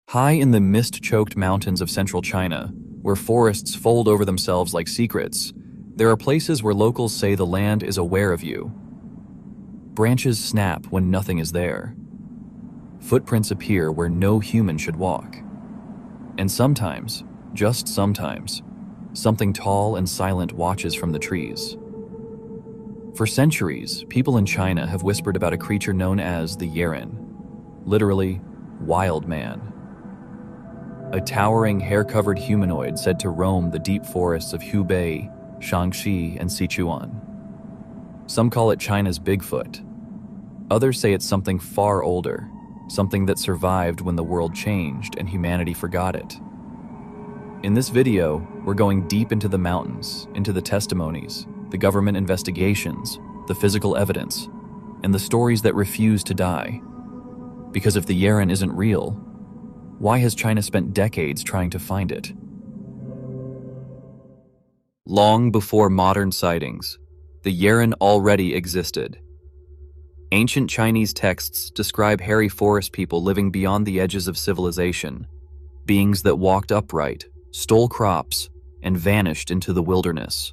High in the mist-choked mountains of central China, where forests fold over themselves like secrets, there are places where locals say the land is aware of you. Branches snap when nothing is there. Footprints appear where no human should walk. And sometimes, just sometimes, something tall and silent watches from the trees. For centuries, people in China have whispered about a creature known as the Yeren, literally, Wildman. A towering, hair-covered humanoid said to roam the deep forests of Hubei, Shaanxi, and Sichuan. Some call it China's Bigfoot. Others say it's something far older, something that survived when the world changed and humanity forgot it. In this video, we're going deep into the mountains, into the testimonies, the government investigations, the physical evidence, and the stories that refuse to die. Because if the Yeren isn't real, why has China spent decades trying to find it? Long before modern sightings, the Yeren already existed. Ancient Chinese texts describe hairy forest people living beyond the edges of civilization, beings that walked upright, stole crops, and vanished into the wilderness.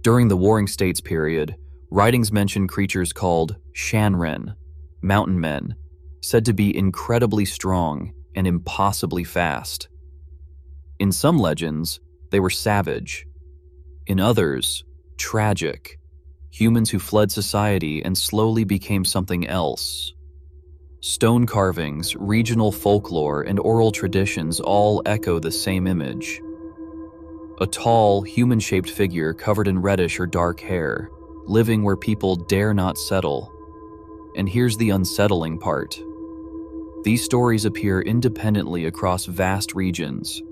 During the Warring States period, writings mention creatures called Shanren, mountain men, said to be incredibly strong and impossibly fast. In some legends, they were savage. In others, tragic. Humans who fled society and slowly became something else. Stone carvings, regional folklore, and oral traditions all echo the same image. A tall, human-shaped figure covered in reddish or dark hair, living where people dare not settle. And here's the unsettling part. These stories appear independently across vast regions,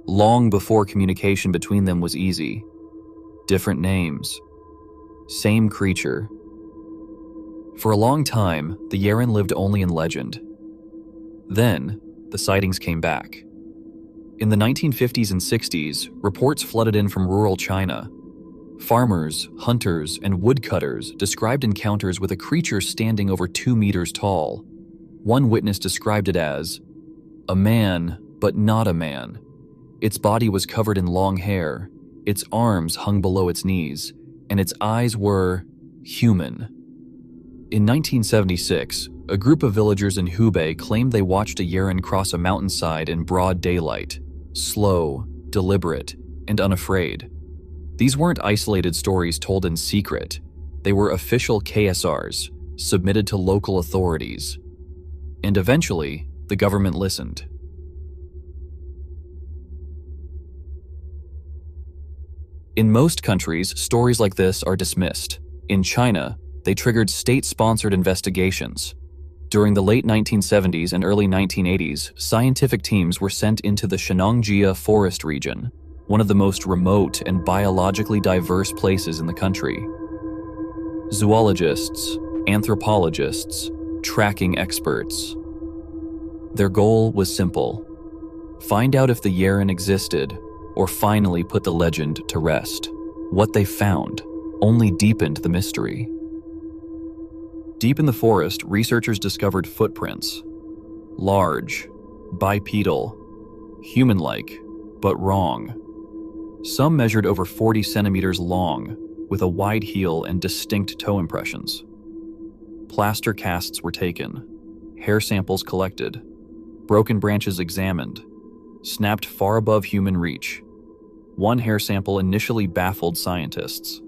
long before communication between them was easy. Different names. Same creature. For a long time, the Yeren lived only in legend. Then, the sightings came back. In the 1950s and 60s, reports flooded in from rural China. Farmers, hunters, and woodcutters described encounters with a creature standing over 2 meters tall. One witness described it as a man, but not a man. Its body was covered in long hair, its arms hung below its knees, and its eyes were human. In 1976, a group of villagers in Hubei claimed they watched a Yeren cross a mountainside in broad daylight, slow, deliberate, and unafraid. These weren't isolated stories told in secret. They were official KSRs, submitted to local authorities. And eventually, the government listened. In most countries, stories like this are dismissed. In China, they triggered state-sponsored investigations. During the late 1970s and early 1980s, scientific teams were sent into the Shenangjia forest region, one of the most remote and biologically diverse places in the country. Zoologists, anthropologists, tracking experts. Their goal was simple: find out if the Yeren existed, or finally put the legend to rest. What they found only deepened the mystery. Deep in the forest, researchers discovered footprints. Large, bipedal, human-like, but wrong. Some measured over 40 centimeters long, with a wide heel and distinct toe impressions. Plaster casts were taken, hair samples collected, broken branches examined, snapped far above human reach. One hair sample initially baffled scientists.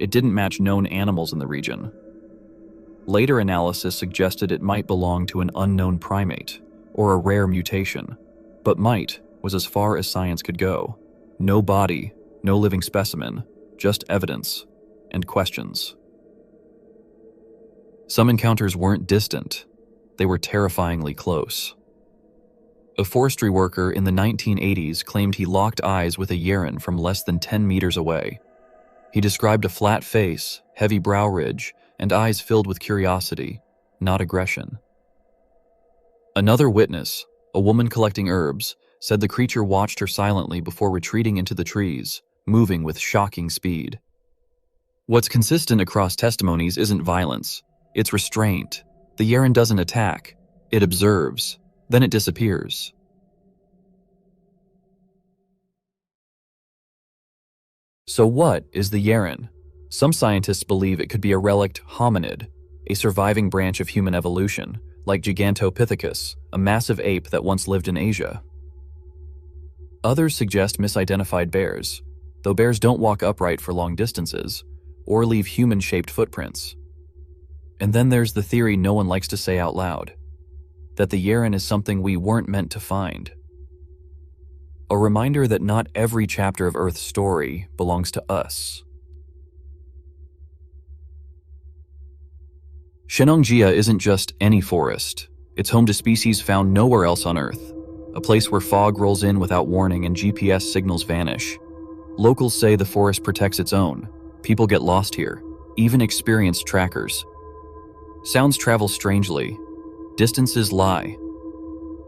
It didn't match known animals in the region. Later analysis suggested it might belong to an unknown primate, or a rare mutation. But might was as far as science could go. No body, no living specimen, just evidence and questions. Some encounters weren't distant. They were terrifyingly close. A forestry worker in the 1980s claimed he locked eyes with a Yeren from less than 10 meters away. He described a flat face, heavy brow ridge, and eyes filled with curiosity, not aggression. Another witness, a woman collecting herbs, said the creature watched her silently before retreating into the trees, moving with shocking speed. What's consistent across testimonies isn't violence, it's restraint. The Yeren doesn't attack, it observes, then it disappears. So what is the Yeren? Some scientists believe it could be a relict hominid, a surviving branch of human evolution, like Gigantopithecus, a massive ape that once lived in Asia. Others suggest misidentified bears, though bears don't walk upright for long distances or leave human-shaped footprints. And then there's the theory no one likes to say out loud, that the Yeren is something we weren't meant to find. A reminder that not every chapter of Earth's story belongs to us. Shenangjia isn't just any forest. It's home to species found nowhere else on Earth, a place where fog rolls in without warning and GPS signals vanish. Locals say the forest protects its own. People get lost here, even experienced trackers. Sounds travel strangely. Distances lie.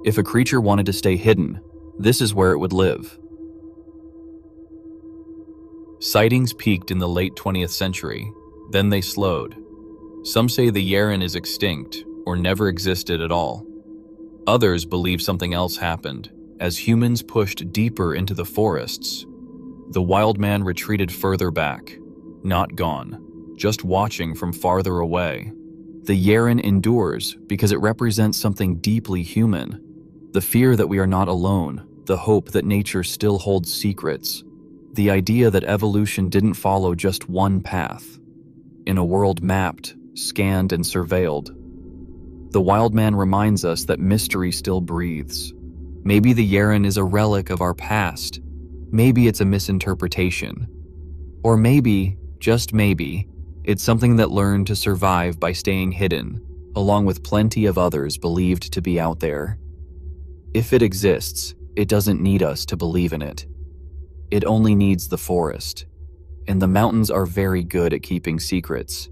If a creature wanted to stay hidden, this is where it would live. Sightings peaked in the late 20th century, then they slowed. Some say the Yeren is extinct or never existed at all. Others believe something else happened. As humans pushed deeper into the forests, the Wildman retreated further back, not gone, just watching from farther away. The Yeren endures because it represents something deeply human, the fear that we are not alone, the hope that nature still holds secrets, the idea that evolution didn't follow just one path. In a world mapped, scanned, and surveilled, the Wildman reminds us that mystery still breathes. Maybe the Yeren is a relic of our past. Maybe it's a misinterpretation. Or maybe, just maybe, it's something that learned to survive by staying hidden, along with plenty of others believed to be out there. If it exists, it doesn't need us to believe in it. It only needs the forest, and the mountains are very good at keeping secrets.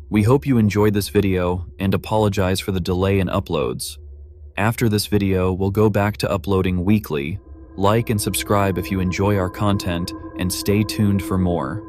We hope you enjoyed this video and apologize for the delay in uploads. After this video, we'll go back to uploading weekly. Like and subscribe if you enjoy our content, and stay tuned for more.